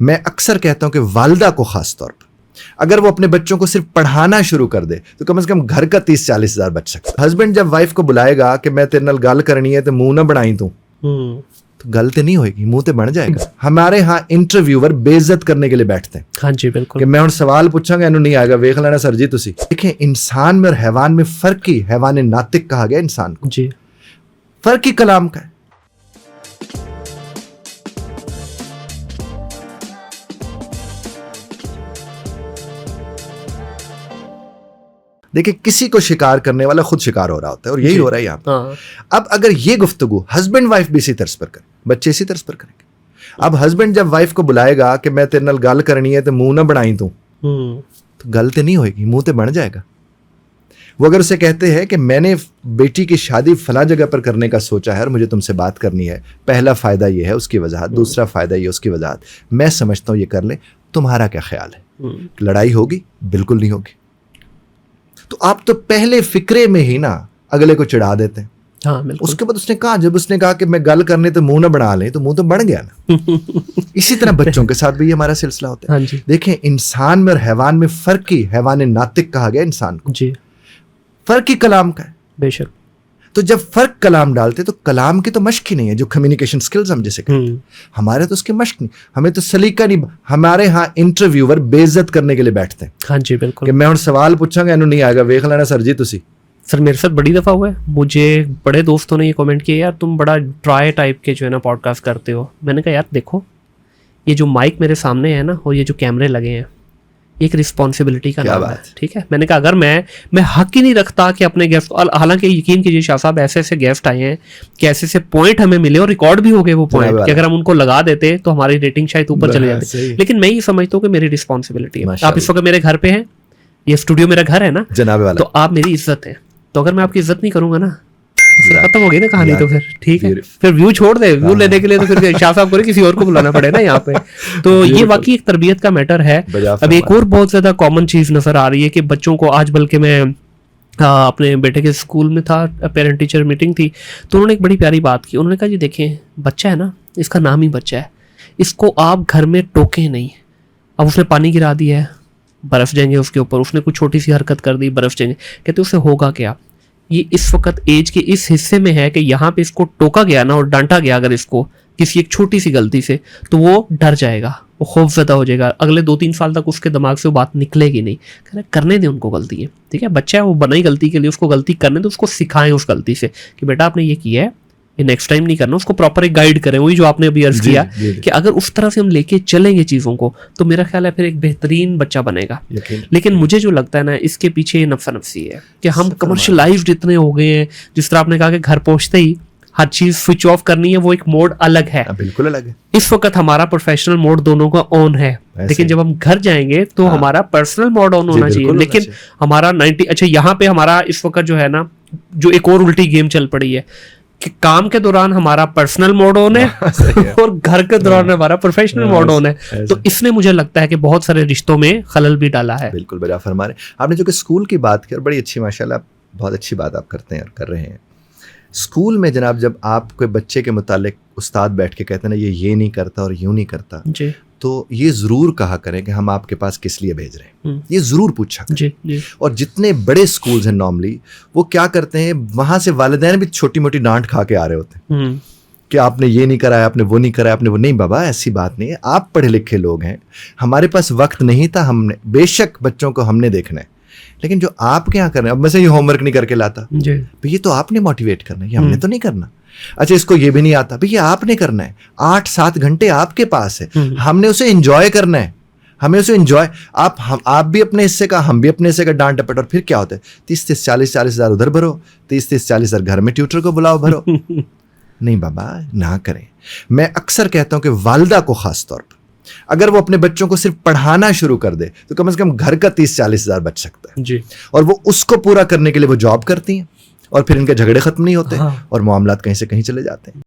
मैं अक्सर कहता हूं कि वालिदा को खास तौर पर अगर वो अपने बच्चों को सिर्फ पढ़ाना शुरू कर दे तो कम से कम घर का 30-40 हज़ार बच सकता है। हस्बैंड जब वाइफ को बुलाएगा कि मैं तेरे नाल गल करनी है तो मुंह ना बनाई तू, तो गल तो नहीं होएगी, मुंह तो बन जाएगा। हमारे यहाँ इंटरव्यूअर बेइज्जत करने के लिए बैठते हैं। हाँ जी बिल्कुल, कि मैं हुण सवाल पूछांगा इन्हों नहीं आएगा, वेख लेना सर जी तुसी। देखें, इंसान में और हैवान में फर्क ही हैवान नातिक कहा गया इंसान को जी, फर्क ही कलाम का है। देखिए, किसी को शिकार करने वाला खुद शिकार हो रहा होता है और यही हो रहा है यहाँ पे। अब अगर ये गुफ्तगू हस्बैंड वाइफ भी इसी तर्ज पर करें, बच्चे इसी तर्ज पर करेंगे। अब हस्बैंड जब वाइफ को बुलाएगा कि मैं तेरे नाल गल करनी है तो मुंह ना बनाई तू, तो गल तो नहीं होएगी, मुंह तो बन जाएगा। वो अगर उसे कहते हैं कि मैंने बेटी की शादी फला जगह पर करने का सोचा है और मुझे तुमसे बात करनी है, पहला फायदा ये है, उसकी वजाहत, दूसरा फायदा ये, उसकी वजाहत, मैं समझता हूं ये कर ले, तुम्हारा क्या ख्याल है? लड़ाई होगी? बिल्कुल नहीं होगी। तो आप तो पहले फिक्रे में ही ना अगले को चिढ़ा देते हैं। हाँ बिल्कुल। उसके बाद उसने कहा, जब उसने कहा कि मैं गल करने तो मुंह ना बना ले, तो मुंह तो बन गया ना। इसी तरह बच्चों के साथ भी ये हमारा सिलसिला होता है। हाँ जी। देखें, इंसान में और हैवान में फर्क ही हैवान नातिक कहा गया इंसान को जी, फर्क ही कलाम का है। बेशक। तो जब फर्क कलाम डालते तो कलाम की तो मश्क ही नहीं है, जो कम्युनिकेशन स्किल्स हम जिसे कहते हैं, हमारे तो उसकी मश्क नहीं, हमें तो सलीका नहीं। हमारे यहाँ इंटरव्यूअर बेइज्जत करने के लिए बैठते हैं। हाँ जी बिल्कुल, कि मैं हुण सवाल पूछांगा इन्हों नहीं आएगा, वेख लेना सर जी तुसी। सर मेरे साथ बड़ी दफ़ा हुआ है, मुझे बड़े दोस्तों ने ये कमेंट किया, यार तुम बड़ा ड्राई टाइप के जो है ना पॉडकास्ट करते हो। मैंने कहा यार देखो, ये जो माइक मेरे सामने है ना और ये जो कैमरे लगे हैं, एक रिस्पॉन्सिबिलिटी का नाम है, ठीक है। मैंने कहा अगर मैं हक ही नहीं रखता कि अपने गेस्ट, हालांकि यकीन कीजिए शाह साहब, ऐसे ऐसे गेस्ट आए हैं कि ऐसे ऐसे पॉइंट हमें मिले और रिकॉर्ड भी हो गए वो पॉइंट, कि अगर हम उनको लगा देते तो हमारी रेटिंग शायद ऊपर चले जाती। लेकिन मैं ये समझता हूँ कि मेरी रिस्पॉन्सिबिलिटी है। आप इस वक्त मेरे घर पे हैं, ये स्टूडियो मेरा घर है ना जनाब वाला, तो आप मेरी इज्जत है। तो अगर मैं आपकी इज्जत नहीं करूंगा ना तो फिर खत्म हो गई ना कहानी। तो फिर ठीक है, फिर व्यू छोड़ दे, व्यू लेने के लिए तो फिर शाह साहब को किसी और को बुलाना पड़े ना यहाँ पे। तो ये वाकई एक तरबियत का मैटर है। अब एक और बहुत ज्यादा कॉमन चीज नजर आ रही है कि बच्चों को आज, बल्कि मैं अपने बेटे के स्कूल में था, पेरेंट टीचर मीटिंग थी, तो उन्होंने एक बड़ी प्यारी बात की। उन्होंने कहा जी देखें, बच्चा है ना, इसका नाम ही बच्चा है, इसको आप घर में टोके नहीं। अब उसने पानी गिरा दिया है, बर्फ जाएंगे उसके ऊपर, उसने कुछ छोटी सी हरकत कर दी, बर्फ जाएंगे, कहते उससे होगा क्या? ये इस वक्त एज के इस हिस्से में है कि यहाँ पे इसको टोका गया ना और डांटा गया अगर इसको किसी एक छोटी सी गलती से, तो वो डर जाएगा, वो खौफजदा हो जाएगा। अगले 2-3 साल तक उसके दिमाग से वो बात निकलेगी नहीं। कह रहे करने दें उनको गलती है, ठीक है, बच्चा है वो बनाई गलती के लिए, उसको गलती करने दो, उसको सिखाएं उस गलती से कि बेटा आपने ये किया है, ये नेक्स्ट टाइम नहीं करना। उसको प्रॉपर एक गाइड करें, वही जो आपने अभी अर्ज किया कि अगर उस तरह से हम लेके चलेंगे चीज़ों को, तो मेरा ख्याल है फिर एक बेहतरीन बच्चा बनेगा। लेकिन मुझे जो लगता है ना, इसके पीछे ये नफ्सा नफसी है कि हम कमर्शियलाइज्ड इतने हो गए हैं। जिस तरह आपने कहा कि घर पहुंचते ही हर चीज स्विच ऑफ करनी है, वो एक मोड अलग है, बिल्कुल अलग है। इस वक्त हमारा प्रोफेशनल मोड दोनों का ऑन है, लेकिन जब हम घर जाएंगे तो हमारा पर्सनल मोड ऑन होना चाहिए। लेकिन हमारा 90, अच्छा यहाँ पे हमारा इस वक्त जो है ना, जो एक और उल्टी गेम चल पड़ी है कि काम के दौरान हमारा पर्सनल मोड ऑन है और घर के दौरान हमारा प्रोफेशनल मोड ऑन है। तो इसने मुझे लगता है कि बहुत सारे रिश्तों में खलल भी डाला है। बिल्कुल बजा फरमा रहे आपने, जो कि स्कूल की बात की, बड़ी अच्छी माशाल्लाह, बहुत अच्छी बात आप करते हैं और कर रहे हैं। स्कूल में जनाब, जब आपके बच्चे के मुतालिक उस्ताद बैठ के कहते हैं ना, ये नहीं करता और यूं नहीं करता जी, तो ये ज़रूर कहा करें कि हम आपके पास किस लिए भेज रहे हैं, ये ज़रूर पूछा करें। जी। और जितने बड़े स्कूल्स हैं नॉर्मली, वो क्या करते हैं, वहाँ से वालिदैन भी छोटी मोटी डांट खा के आ रहे होते हैं कि आपने ये नहीं कराया, आपने वो नहीं कराया, आपने वो नहीं। बाबा ऐसी बात नहीं है, आप पढ़े लिखे लोग हैं, हमारे पास वक्त नहीं था, हमने बेशक बच्चों को हमने देखना है, लेकिन जो आप क्या कर रहे हैं, अब मैं से ये होमवर्क नहीं करके लाता, तो ये तो आपने मोटिवेट करना है, ये हमने तो नहीं करना। अच्छा, इसको ये भी नहीं आता, भैया आपने करना है, 8-7 घंटे आपके पास है, हमने उसे एंजॉय करना है, हमें उसे एंजॉय, आप भी अपने हिस्से का, हम भी अपने हिस्से का डांट डपट। और फिर क्या होता है, 30-40 हज़ार उधर भरो, 30-40 हज़ार घर में ट्यूटर को बुलाओ भरो। नहीं बाबा, ना करें। मैं अक्सर कहता हूं कि वालिदा को खास तौर पर अगर वो अपने बच्चों को सिर्फ पढ़ाना शुरू कर दे तो कम से कम घर का 30-40 हज़ार बच सकता है जी। और वो उसको पूरा करने के लिए वो जॉब करती हैं और फिर इनके झगड़े खत्म नहीं होते और मामलात कहीं से कहीं चले जाते हैं।